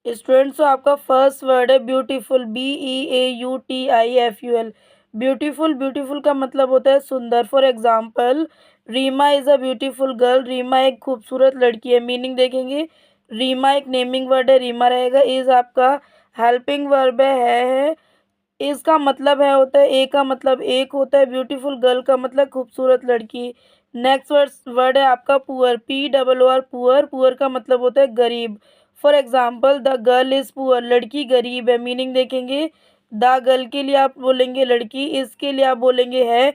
Students, तो आपका first word है ब्यूटीफुल, BEAUTIFUL। ब्यूटीफुल, ब्यूटीफुल का मतलब होता है सुंदर। For example, Reema is a beautiful girl. रीमा एक खूबसूरत लड़की है। मीनिंग देखेंगे, रीमा एक नेमिंग वर्ड है, रीमा रहेगा। इज़ आपका हेल्पिंग वर्ब है। इसका मतलब है होता है, ए का मतलब एक होता है, ब्यूटीफुल गर्ल का मतलब खूबसूरत लड़की। नेक्स्ट वर्ड है आपका पुअर, POOR, पुअर। पुअर का मतलब होता है गरीब। For example, the girl is poor, लड़की गरीब है। मीनिंग देखेंगे, द गर्ल के लिए आप बोलेंगे लड़की, इसके लिए आप बोलेंगे है,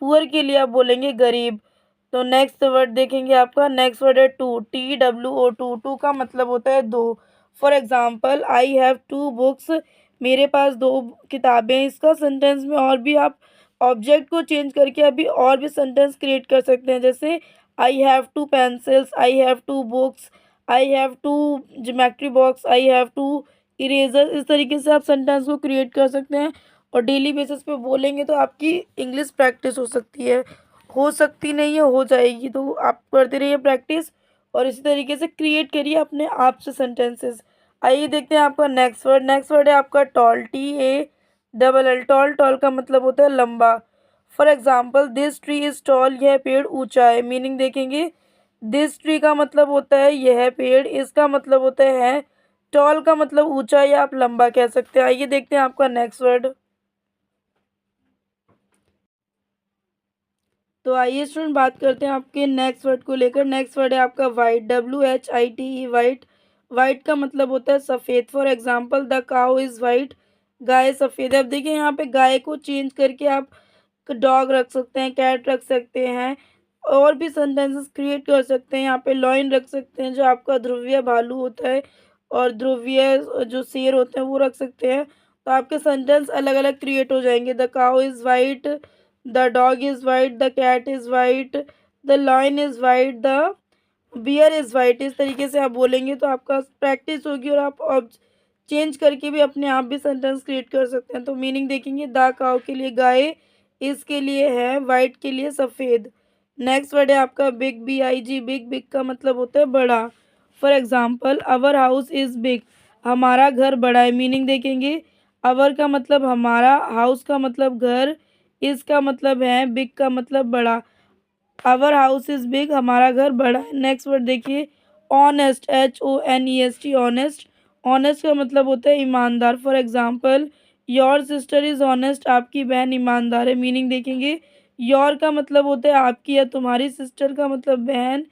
पुअर के लिए आप बोलेंगे गरीब। तो नेक्स्ट वर्ड देखेंगे, आपका नेक्स्ट वर्ड है टू, TWO, टू। टू का मतलब होता है दो। For example, I have two books, मेरे पास दो किताबें हैं। इसका सेंटेंस में और भी आप ऑब्जेक्ट को चेंज करके अभी और भी सेंटेंस क्रिएट कर सकते हैं। जैसे I have two pencils, I have two books, I have two geometry box, I have two eraser. इस तरीके से आप सेंटेंस को क्रिएट कर सकते हैं और डेली बेसिस पे बोलेंगे तो आपकी इंग्लिश प्रैक्टिस हो सकती है। हो सकती नहीं है, हो जाएगी। तो आप करते रहिए प्रैक्टिस और इसी तरीके से क्रिएट करिए अपने आप से सेंटेंसेस। आइए देखते हैं आपका नेक्स्ट वर्ड। नेक्स्ट वर्ड है आपका टॉल, TALL। टॉल, टॉल का मतलब होता है लंबा। For example, this tree is tall, यह पेड़ ऊंचा है। मीनिंग देखेंगे, दिस ट्री का मतलब होता है यह पेड़, इसका मतलब होता है टॉल का मतलब ऊंचा या आप लंबा कह सकते हैं। आइए देखते हैं आपका नेक्स्ट वर्ड। तो आइए स्टूडेंट बात करते हैं आपके नेक्स्ट वर्ड को लेकर। नेक्स्ट वर्ड है आपका वाइट, WHITE, वाइट। वाइट का मतलब होता है सफ़ेद। For example, the cow is white, गाय सफ़ेद है। अब देखिए यहाँ पे गाय को चेंज करके आप डॉग रख सकते हैं, कैट रख सकते हैं, और भी सेंटेंसेस क्रिएट कर सकते हैं। यहाँ पे लॉइन रख सकते हैं जो आपका ध्रुवीय भालू होता है, और ध्रुवीय जो शेर होते हैं वो रख सकते हैं। तो आपके सेंटेंस अलग अलग क्रिएट हो जाएंगे। The cow is white, the dog is white, the cat is white, the lion is white, the bear is white. इस तरीके से आप बोलेंगे तो आपका प्रैक्टिस होगी और आप अब चेंज करके भी अपने आप भी सेंटेंस क्रिएट कर सकते हैं। तो मीनिंग देखेंगे, द काउ के लिए गाय, इसके लिए है, वाइट के लिए सफ़ेद। नेक्स्ट वर्ड है आपका बिग, BIG, बिग। बिग का मतलब होता है बड़ा। For example, our house is big, हमारा घर बड़ा है। मीनिंग देखेंगे, अवर का मतलब हमारा, हाउस का मतलब घर, इसका मतलब है, बिग का मतलब बड़ा। आवर हाउस इज़ बिग, हमारा घर बड़ा है। नेक्स्ट वर्ड देखिए, ऑनेस्ट, HONEST, ऑनेस्ट। ऑनेस्ट का मतलब होता है ईमानदार। For example, your sister is honest, आपकी बहन ईमानदार है। मीनिंग देखेंगे, योर का मतलब होता है आपकी या तुम्हारी, सिस्टर का मतलब बहन,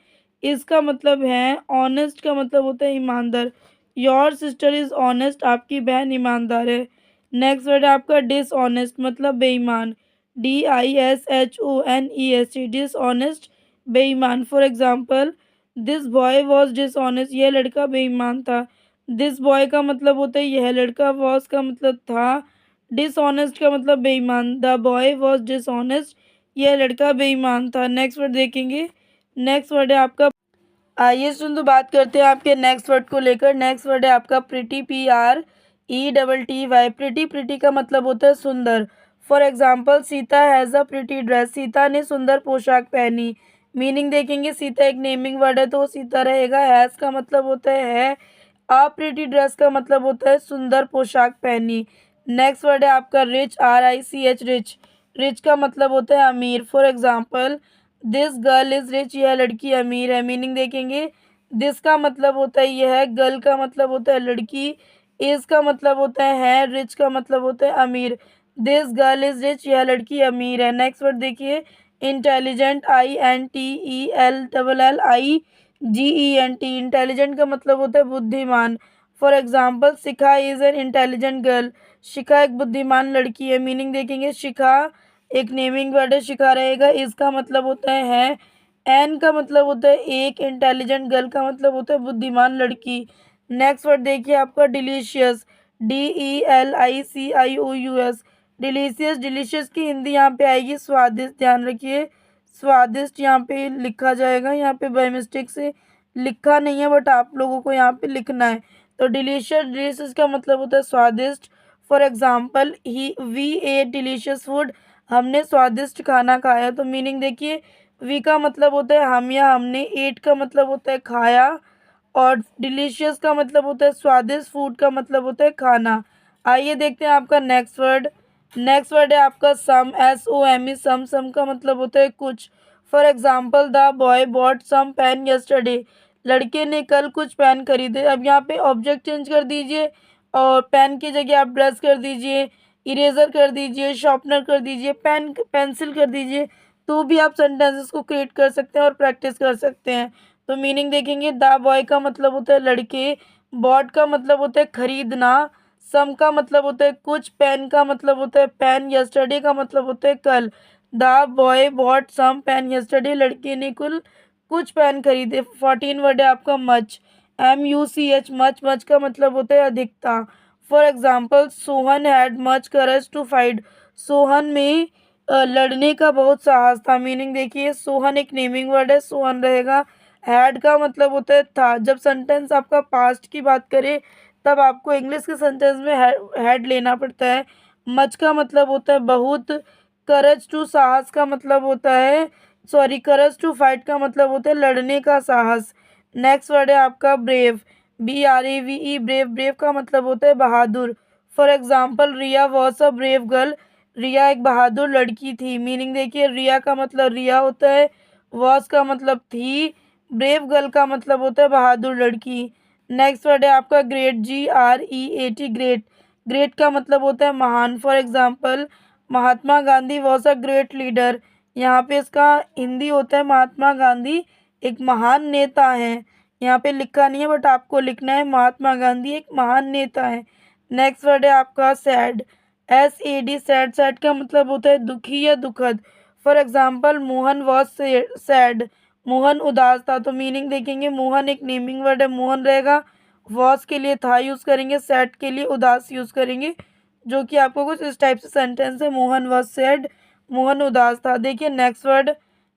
इसका मतलब है, ऑनेस्ट का मतलब होता है ईमानदार। योर सिस्टर इज़ ऑनेस्ट, आपकी बहन ईमानदार है। नेक्स्ट वर्ड है आपका डिसऑनेस्ट, मतलब बेईमान, DISHONEST, डिसऑनेस्ट, बेईमान। For example, this boy was dishonest, यह लड़का बेईमान था। दिस बॉय का मतलब होता है यह लड़का, वॉज का मतलब था, डिसऑनेस्ट का मतलब बेईमान। द बॉय वॉज डिसऑनेस्ट, यह लड़का बेईमान था। नेक्स्ट वर्ड देखेंगे। नेक्स्ट वर्ड है आपका, आइए सुन तो बात करते हैं आपके नेक्स्ट वर्ड को लेकर। नेक्स्ट वर्ड है आपका प्रिटी, PRETTY। प्रिटी, प्रिटी का मतलब होता है सुंदर। For example, Sita has a pretty dress, Sita ने सुंदर पोशाक पहनी। मीनिंग देखेंगे, सीता एक नेमिंग वर्ड है तो सीता रहेगा। हैज़ का मतलब होता है, अ प्रिटी ड्रेस का मतलब होता है सुंदर पोशाक पहनी। नेक्स्ट वर्ड है आपका रिच, RICH, रिच। रिच का मतलब होता है अमीर। For example, this girl is rich, यह लड़की अमीर है। मीनिंग देखेंगे, दिस का मतलब होता है यह, गर्ल का मतलब होता है लड़की, इज़ का मतलब होता है, रिच का मतलब होता है अमीर। दिस गर्ल इज़ रिच, यह लड़की अमीर है। नेक्स्ट वर्ड देखिए, इंटेलिजेंट, INTELLIGENT। इंटेलिजेंट का मतलब होता है बुद्धिमान। For example, Shikha is an intelligent girl, Shikha एक बुद्धिमान लड़की है। मीनिंग देखेंगे, शिखा एक नेमिंग वर्ड है, शिखा रहेगा, इसका मतलब होता है, एन का मतलब होता है एक, इंटेलिजेंट गर्ल का मतलब होता है बुद्धिमान लड़की। नेक्स्ट वर्ड देखिए आपका डिलीशियस, DELICIOUS। डिलीशियस, डिलीशियस की हिंदी यहाँ पे आएगी स्वादिष्ट। ध्यान रखिए, स्वादिष्ट यहाँ पे लिखा जाएगा, यहाँ पे बाय मिस्टेक से लिखा नहीं है बट आप लोगों को यहाँ पे लिखना है। तो डिलीशियस, डिलीशियस का मतलब होता है स्वादिष्ट। For example, V A delicious food, हमने स्वादिष्ट खाना खाया। तो मीनिंग देखिए, वी का मतलब होता है हम या हमने, एट का मतलब होता है खाया, और डिलीशियस का मतलब होता है स्वादिष्ट, फूड का मतलब होता है खाना। आइए देखते हैं आपका नेक्स्ट वर्ड। नेक्स्ट वर्ड है आपका सम, SOME, सम। सम का मतलब होता है कुछ। For example the boy bought some pen yesterday, लड़के ने कल कुछ पेन खरीदे। अब यहाँ पे ऑब्जेक्ट चेंज कर दीजिए और पेन की जगह आप ब्रश कर दीजिए, इरेजर कर दीजिए, शार्पनर कर दीजिए, पेन पेंसिल कर दीजिए, तो भी आप सेंटेंसेस को क्रिएट कर सकते हैं और प्रैक्टिस कर सकते हैं। तो मीनिंग देखेंगे, द बॉय का मतलब होता है लड़के, बॉट का मतलब होता है खरीदना, सम का मतलब होता है कुछ, पेन का मतलब होता है पेन, यस्टरडे का मतलब होता है कल। The boy bought some pen yesterday, लड़के ने कुल कुछ पेन खरीदे। 14 वर्ड है आपका मच, MUCH, मच। मच का मतलब होता है अधिकता। For example Sohan had much courage to fight, Sohan में लड़ने का बहुत साहस था। मीनिंग देखिए, सोहन एक नेमिंग वर्ड है, सोहन रहेगा। हैड का मतलब होता है था। जब सेंटेंस आपका पास्ट की बात करे तब आपको इंग्लिश के सेंटेंस में हैड लेना पड़ता है। मच का मतलब होता है बहुत। करेज टू, साहस का मतलब होता है, सॉरी, करेज टू फाइट का मतलब होता है लड़ने का साहस। नेक्स्ट वर्ड है आपका ब्रेव, BRAVE, ब्रेव। ब्रेव का मतलब होता है बहादुर। For example Riya was a brave girl, Riya एक बहादुर लड़की थी। मीनिंग देखिए, रिया का मतलब रिया होता है, वॉज का मतलब थी, ब्रेव गर्ल का मतलब होता है बहादुर लड़की। नेक्स्ट वर्ड है आपका ग्रेट, GREAT, ग्रेट। ग्रेट का मतलब होता है महान। For example Mahatma Gandhi was a great leader, यहाँ पे इसका हिंदी होता है महात्मा गांधी एक महान नेता है। यहाँ पे लिखा नहीं है बट आपको लिखना है महात्मा गांधी एक महान नेता है। नेक्स्ट वर्ड है आपका सैड, SAD, सैड। सैड का मतलब होता है दुखी या दुखद। For example Mohan was sad, Mohan उदास था। तो मीनिंग देखेंगे, मोहन एक नेमिंग वर्ड है, मोहन रहेगा, वॉज के लिए था यूज़ करेंगे, सैड के लिए उदास यूज़ करेंगे, जो कि आपको कुछ इस टाइप से सेंटेंस है, मोहन वॉज सैड, मोहन उदास था। देखिए नेक्स्ट वर्ड।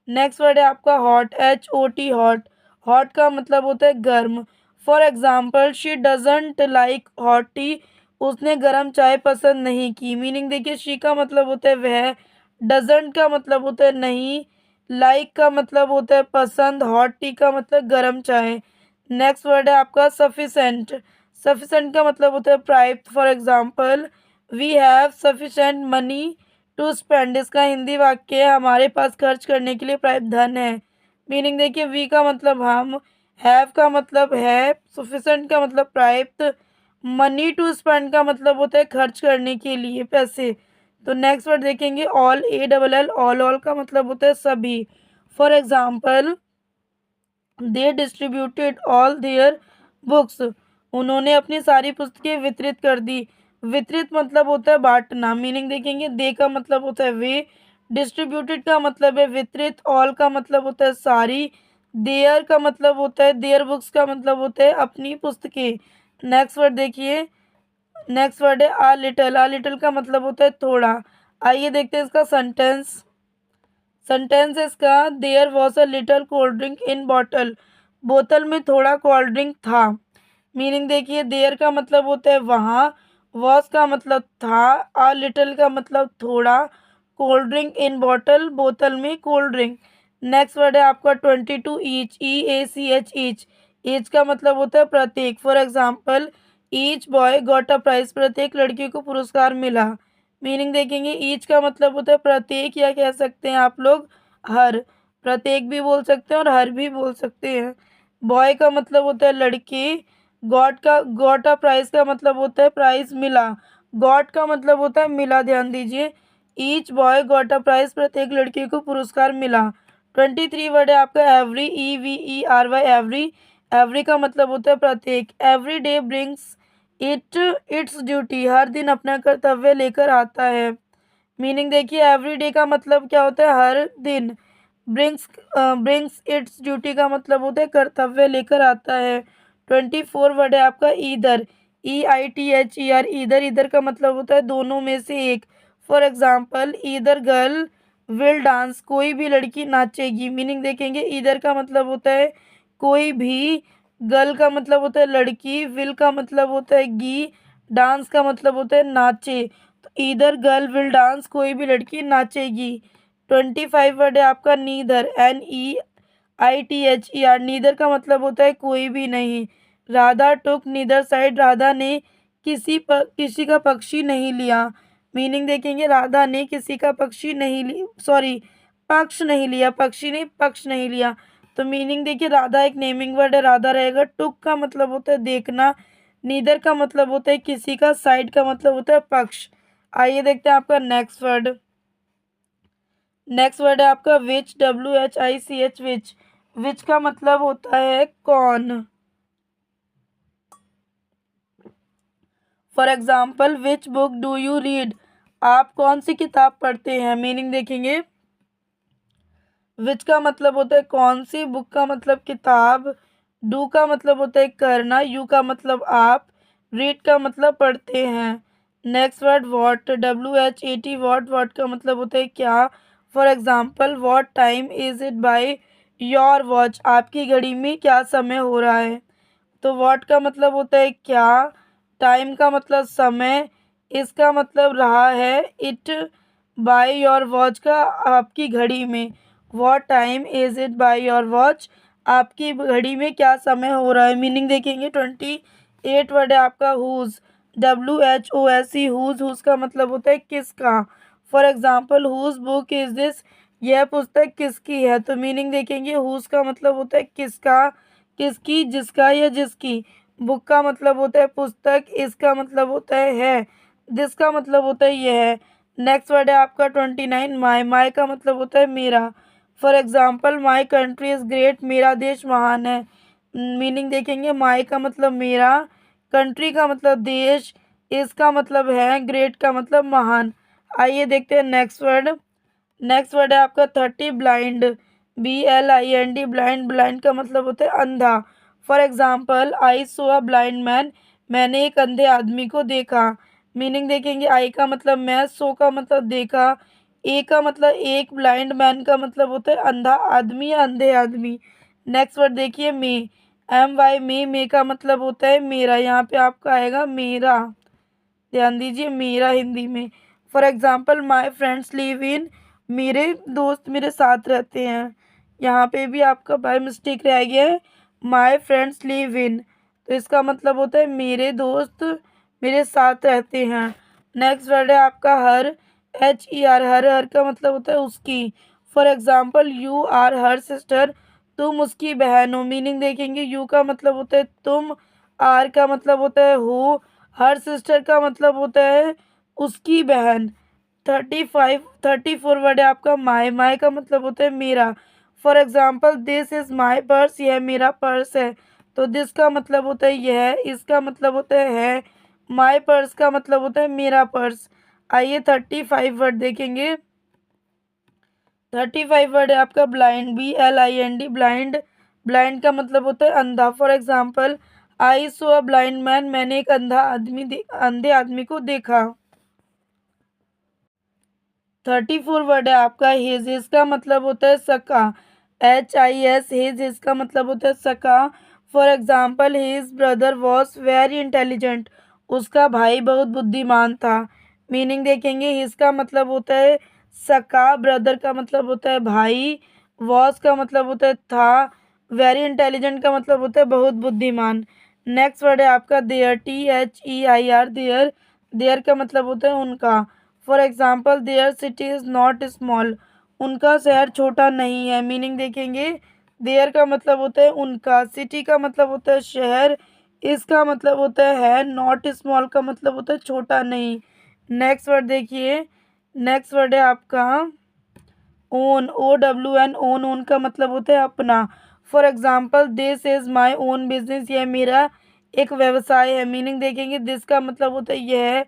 नेक्स्ट वर्ड है आपका हॉट, HOT, हॉट। हॉट का मतलब होता है गर्म। For example she doesn't like hot T, उसने गर्म चाय पसंद नहीं की। मीनिंग देखिए, शी का मतलब होता है वह, डजेंट का मतलब होता है नहीं, लाइक का मतलब होता है पसंद, हॉट टी का मतलब गर्म चाय। नेक्स्ट वर्ड है आपका सफिशेंट। सफिशेंट का मतलब होता है प्राप्त। For example we have sufficient money to spend, इसका हिंदी वाक्य है हमारे पास खर्च करने के लिए पर्याप्त धन है। मीनिंग देखिए, वी का मतलब हम, हैव का मतलब है, सफिशेंट का मतलब पर्याप्त, मनी टू स्पेंड का मतलब होता है खर्च करने के लिए पैसे। तो नेक्स्ट वर्ड देखेंगे ऑल, ALL, ऑल का मतलब होता है सभी। For example they distributed all their books, उन्होंने अपनी सारी पुस्तकें वितरित कर दी। वितरित मतलब होता है बांटना। मीनिंग देखेंगे, दे का मतलब होता है वे, डिस्ट्रीब्यूटेड का मतलब है वितरित, ऑल का मतलब होता है सारी, देयर का मतलब होता है, देयर बुक्स का मतलब होता है अपनी पुस्तकें। नेक्स्ट वर्ड देखिए। नेक्स्ट वर्ड है आ लिटल। आ लिटल का मतलब होता है थोड़ा। आइए देखते हैं इसका सेंटेंस। सेंटेंस इसका, there was a little cold drink in bottle, बोतल में थोड़ा कोल्ड ड्रिंक था। मीनिंग देखिए, देयर का मतलब होता है वहाँ, वॉज का मतलब था, अ लिटल का मतलब थोड़ा, कोल्ड ड्रिंक इन बॉटल, बोतल में कोल्ड ड्रिंक। नेक्स्ट वर्ड है आपका 22, ईच, EACH, ईच। ईच का मतलब होता है प्रत्येक। For example each boy got a prize, प्रत्येक लड़की को पुरस्कार मिला। मीनिंग देखेंगे, ईच का मतलब होता है प्रत्येक, या कह सकते हैं आप लोग हर, प्रत्येक भी बोल सकते हैं और हर भी बोल सकते हैं। बॉय का मतलब होता है लड़के, गॉट अ प्राइज का मतलब होता है प्राइज मिला, गॉट का मतलब होता है मिला, ध्यान दीजिए। Each boy got a prize, प्रत्येक लड़के को पुरस्कार मिला। 23 वर्ड है आपका एवरी, EVERY, एवरी। एवरी का मतलब होता है प्रत्येक। Every day brings its duty, हर दिन अपना कर्तव्य लेकर आता है। मीनिंग देखिए, एवरी डे का मतलब क्या होता है हर दिन, ब्रिंग्स इट्स ड्यूटी का मतलब होता है कर्तव्य लेकर आता है। 24 वर्ड है आपका ईदर, EITHER, ईदर। ईदर का मतलब होता है दोनों में से एक। For example either girl will dance, कोई भी लड़की नाचेगी। मीनिंग देखेंगे, ईदर का मतलब होता है कोई भी, गर्ल का मतलब होता है लड़की, विल का मतलब होता है गी, डांस का मतलब होता है नाचे। तो ईदर गर्ल विल डांस, कोई भी लड़की नाचेगी। 25 वर्ड है आपका नीदर, ITHER, नीदर का मतलब होता है कोई भी नहीं। राधा टुक नीदर साइड, राधा ने किसी का पक्षी नहीं लिया। मीनिंग देखेंगे राधा ने किसी का पक्षी नहीं लिया, सॉरी पक्ष नहीं लिया, पक्षी नहीं पक्ष नहीं लिया। तो मीनिंग देखिए राधा एक नेमिंग वर्ड है, राधा रहेगा। टुक का मतलब होता है देखना, नीदर का मतलब होता है किसी का, साइड का मतलब होता है पक्ष। आइए देखते हैं आपका नेक्स्ट वर्ड। नेक्स्ट वर्ड है आपका विच, WHICH, विच। विच का मतलब होता है कौन। For example which book do you read, आप कौन सी किताब पढ़ते हैं। मीनिंग देखेंगे विच का मतलब होता है कौन सी, बुक का मतलब किताब, डू का मतलब होता है करना, यू का मतलब आप, रीड का मतलब पढ़ते हैं। Next word what, WHAT, what का मतलब होता है क्या। For example what time is it by your watch, आपकी घड़ी में क्या समय हो रहा है। तो वॉट का मतलब होता है क्या, टाइम का मतलब समय, इसका मतलब रहा है, इट बाय योर वॉच का आपकी घड़ी में। What time is it by your watch, आपकी घड़ी में क्या समय हो रहा है। मीनिंग देखेंगे 28 वर्ड है आपका हुज, WHOSE, हुज का मतलब होता है किसका। For example whose book is this, यह पुस्तक किसकी है। तो मीनिंग देखेंगे हुज का मतलब होता है किसका, किसकी, जिसका या जिसकी। बुक का मतलब होता है पुस्तक, इसका मतलब होता है, जिसका मतलब होता है यह है। नेक्स्ट वर्ड है आपका 29 माई, माई का मतलब होता है मेरा। For example my country is great, मेरा देश महान है। मीनिंग देखेंगे माई का मतलब मेरा, कंट्री का मतलब देश, इसका मतलब है, ग्रेट का मतलब महान। आइए देखते हैं नेक्स्ट वर्ड। नेक्स्ट वर्ड है आपका 30 ब्लाइंड, BLIND, ब्लाइंड, ब्लाइंड का मतलब होता है अंधा। For example I so a blind man, मैंने एक अंधे आदमी को देखा। मीनिंग देखेंगे आई का मतलब मैं, सो का मतलब देखा, ए का मतलब एक, ब्लाइंड मैन का मतलब होता है अंधा आदमी या अंधे आदमी। नेक्स्ट वर्ड देखिए मे, MY, मे का मतलब होता है मेरा, यहाँ पे आपका आएगा मेरा, ध्यान दीजिए मेरा हिंदी में। For example my friends live in, मेरे दोस्त मेरे साथ रहते हैं। यहाँ पे भी आपका बाय मिस्टेक रह गया है, माई फ्रेंड्स लिव इन, तो इसका मतलब होता है मेरे दोस्त मेरे साथ रहते हैं। नेक्स्ट वर्ड है आपका हर, HER, हर का मतलब होता है उसकी। For example you are her sister, तुम उसकी बहन हो। मीनिंग देखेंगे यू का मतलब होता है तुम, आर का मतलब होता है हो, हर सिस्टर का मतलब होता है उसकी बहन। 34 वर्ड है आपका माई, माई का मतलब होता है मेरा। For example this is my purse, यह मेरा पर्स है। तो दिस का मतलब होता है यह, इसका मतलब होता है माई पर्स का मतलब होता है मेरा पर्स। आइए 35 वर्ड देखेंगे। 35 वर्ड है आपका ब्लाइंड, BLIND, ब्लाइंड, ब्लाइंड का मतलब होता है अंधा। For example I so a blind man, मैंने एक अंधे आदमी को देखा। 34 वर्ड है आपका हिज, इसका मतलब होता है सका, HIS, हिज, इसका मतलब होता है सका। For example his brother was very intelligent, उसका भाई बहुत बुद्धिमान था। मीनिंग देखेंगे हिज का मतलब होता है सका, ब्रदर का मतलब होता है भाई, वॉज का मतलब होता है था, वेरी इंटेलिजेंट का मतलब होता है बहुत बुद्धिमान। नेक्स्ट वर्ड है आपका देयर, THEIR, देयर, देयर का मतलब होता है उनका। For example there city is not small, उनका शहर छोटा नहीं है। मीनिंग देखेंगे देयर का मतलब होता है उनका, सिटी का मतलब होता है शहर, इसका मतलब होता है नॉट स्मॉल का मतलब होता है छोटा नहीं। नेक्स्ट वर्ड देखिए, नेक्स्ट वर्ड है आपका ओन, OWN, ओन, ओन का मतलब होता है अपना। For example this is my own business, यह मेरा एक व्यवसाय है। मीनिंग देखेंगे दिस का मतलब होता है यह,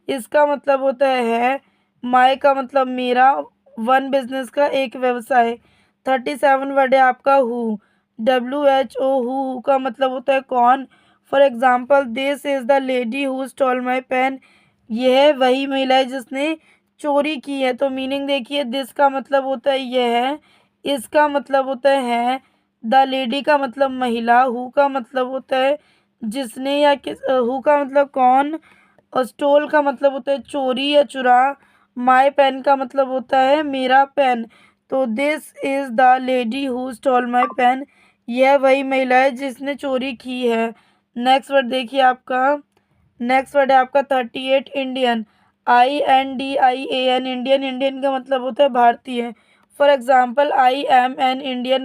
इसका मतलब होता है माई का मतलब मेरा, वन बिजनेस का एक व्यवसाय। 37 वर्ड है आपका हु, WHO, हु का मतलब होता है कौन। For example this is the lady who stole my pen, यह वही महिला है जिसने चोरी की है। तो मीनिंग देखिए दिस का मतलब होता है यह, इसका मतलब होता है द लेडी का मतलब महिला, हु का मतलब होता है जिसने या किस, हु का मतलब कौन, और स्टोल का मतलब होता है चोरी या चुरा, माई पेन का मतलब होता है मेरा पेन। तो this is the lady who stole my pen, यह वही महिला है जिसने चोरी की है। नेक्स्ट वर्ड देखिए आपका, नेक्स्ट वर्ड है आपका 38 इंडियन, INDIAN, इंडियन, इंडियन का मतलब होता है भारतीय। For example I am an Indian,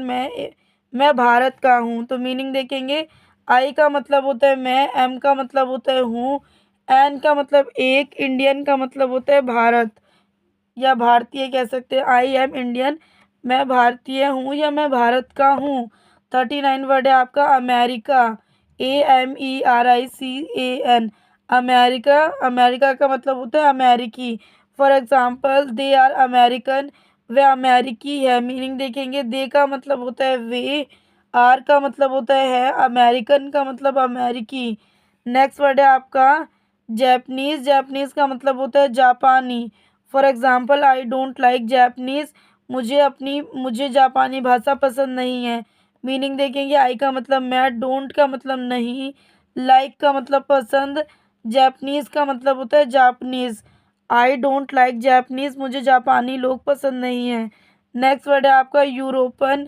मैं भारत का हूँ। तो मीनिंग देखेंगे, आई का मतलब होता है मैं, एम का मतलब होता है हूँ, एन का मतलब एक, इंडियन का मतलब होता है भारत या भारतीय कह सकते हैं। आई एम इंडियन, मैं भारतीय हूँ या मैं भारत का हूँ। 39 वर्ड है आपका अमेरिका, AMERICAN, अमेरिका, अमेरिका का मतलब होता है अमेरिकी। For example they are American, वे अमेरिकी है। मीनिंग देखेंगे, दे का मतलब होता है वे, आर का मतलब होता है अमेरिकन का मतलब अमेरिकी। नेक्स्ट वर्ड है आपका जैपनीज, जैपनीज का मतलब होता है जापानी। For example I don't like Japanese, मुझे जापानी भाषा पसंद नहीं है। मीनिंग देखेंगे, आई का मतलब मैं, डोंट का मतलब नहीं, लाइक का मतलब पसंद, जैपनीज का मतलब होता है Japanese. I don't like Japanese, मुझे जापानी लोग पसंद नहीं है। नेक्स्ट वर्ड है आपका यूरोपन,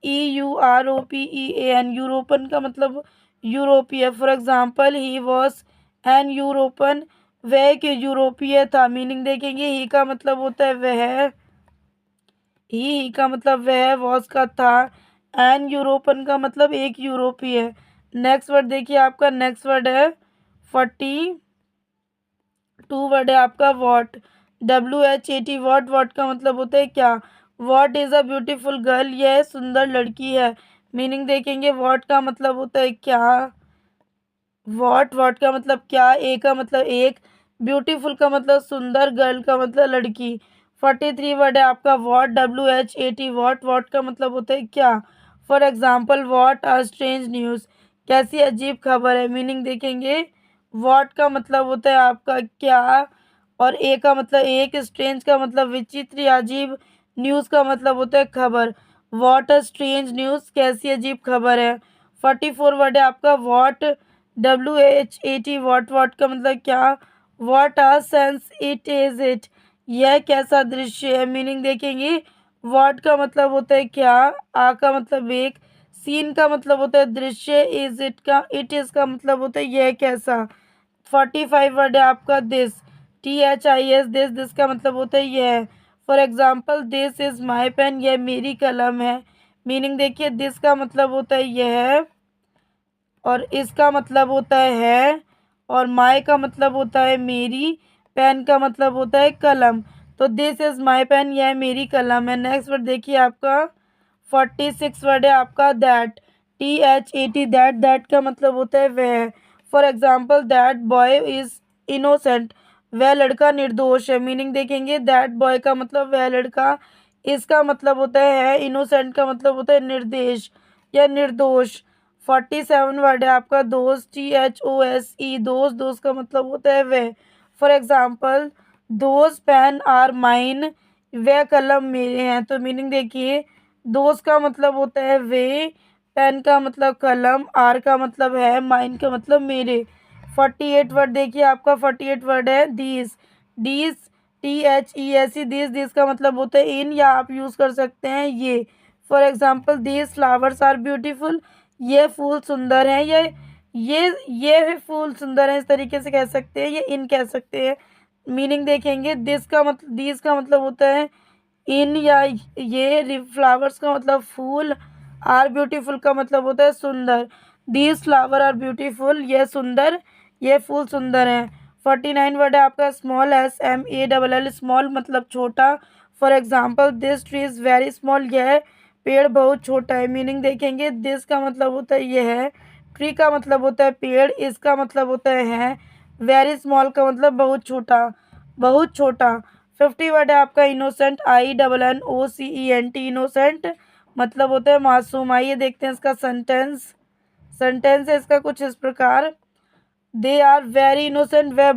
EUROPEAN, यूरोपन का मतलब यूरोपीय। For example he was an European, वह एक यूरोपीय था। मीनिंग देखेंगे, ही का मतलब होता है वह, ही का मतलब वह, वॉज का था, एन यूरोपन का मतलब एक यूरोपीय। नेक्स्ट वर्ड देखिए आपका, नेक्स्ट वर्ड है 42 वर्ड है आपका वॉट, WHAT, वॉट, वॉट का मतलब होता है क्या। What is a beautiful girl, यह सुंदर लड़की है। मीनिंग देखेंगे, वॉट का मतलब होता है क्या, वॉट, वॉट का मतलब क्या, ए का मतलब एक, ब्यूटीफुल का मतलब सुंदर, गर्ल का मतलब लड़की। 43 वर्ड है आपका वॉट, WHAT, वॉट, वॉट का मतलब होता है क्या। For example what are strange news, कैसी अजीब खबर है। मीनिंग देखेंगे, वॉट का मतलब होता है आपका क्या, और ए का मतलब एक, स्ट्रेंज का मतलब विचित्र या अजीब, न्यूज़ का मतलब होता है खबर। वॉट अ स्ट्रेंज न्यूज़, कैसी अजीब खबर है। 44 वर्ड है आपका वॉट, WHAT, वॉट, वॉट का मतलब क्या, what are sense it is it, यह कैसा दृश्य है। मीनिंग देखेंगे, वॉट का मतलब होता है क्या, आ का मतलब एक, सीन का मतलब होता है दृश्य, इज इट का, इट इज का मतलब होता है यह कैसा। 45 वर्ड है आपका दिस, THIS, दिस का मतलब होता है यह। For example this is my pen, यह मेरी कलम है। मीनिंग देखिए, दिस का मतलब होता है यह, और इसका मतलब होता है, और माई का मतलब होता है मेरी, पेन का मतलब होता है कलम। तो दिस इज़ माई पेन, यह मेरी कलम है। नेक्स्ट वर्ड देखिए आपका 46 वर्ड है आपका दैट, THAT, दैट का मतलब होता है वह। For example that boy is innocent, वह लड़का निर्दोष है। मीनिंग देखेंगे, दैट बॉय का मतलब वह लड़का, इसका मतलब होता है इनोसेंट का मतलब होता है निर्देश या निर्दोष। 47 वर्ड है आपका दोस्त, THOSE, दोस्त, दोस्त का मतलब होता है वह। फॉर एग्जाम्पल दोस्त पेन आर माइन, वह कलम मेरे हैं। तो मीनिंग देखिए, दोस्त का मतलब होता है वे, पेन का मतलब कलम, आर का मतलब है, माइन का मतलब मेरे। 48 वर्ड देखिए आपका, 48 वर्ड है दीज, डीज, THESE, दिस का मतलब होता है इन, या आप यूज़ कर सकते हैं ये। For example these flowers are beautiful, ये फूल सुंदर हैं, ये फूल सुंदर हैं, इस तरीके से कह सकते हैं, ये इन कह सकते हैं। मीनिंग देखेंगे, दिस का मतलब, दीज का मतलब होता है इन या ये, फ्लावर्स का मतलब फूल, आर ब्यूटीफुल का मतलब होता है सुंदर। दीज फ्लावर आर ब्यूटीफुल, ये सुंदर, ये फूल सुंदर हैं। 49 वर्ड है आपका स्मॉल, SMALL, स्मॉल मतलब छोटा। For example this tree is very small, यह पेड़ बहुत छोटा है। मीनिंग देखेंगे, दिस का मतलब होता है यह है, ट्री का मतलब होता है पेड़, इसका मतलब होता है, वेरी स्मॉल का मतलब बहुत छोटा, बहुत छोटा। 50 वर्ड है आपका इनोसेंट, INNOCENT, इनोसेंट मतलब होता है मासूम। आइए देखते हैं इसका सेंटेंस, सेंटेंस है इसका कुछ इस प्रकार, दे आर वेरी इनोसेंट, वह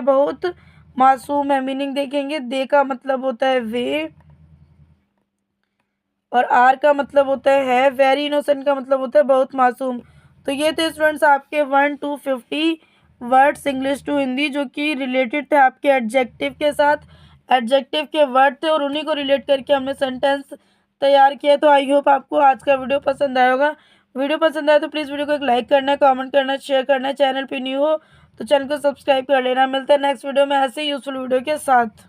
बहुत मासूम है। मीनिंग देखेंगे, दे का मतलब होता है वे, और आर का मतलब होता है, वेरी इनोसेंट का मतलब होता है बहुत मासूम। तो ये थे स्टूडेंट्स आपके 1 to 50 words English to Hindi, जो कि रिलेटेड थे आपके एडजेक्टिव के साथ। एडजेक्टिव के वर्ड थे और उन्हीं को रिलेट करके हमने सेंटेंस तैयार किया। तो आई होप आपको आज का वीडियो पसंद आया होगा। वीडियो पसंद आया तो प्लीज़ वीडियो को एक लाइक करना है, कमेंट करना है, शेयर करना है। चैनल पे न्यू हो तो चैनल को सब्सक्राइब कर लेना। मिलता है नेक्स्ट वीडियो में ऐसे ही यूजफुल वीडियो के साथ।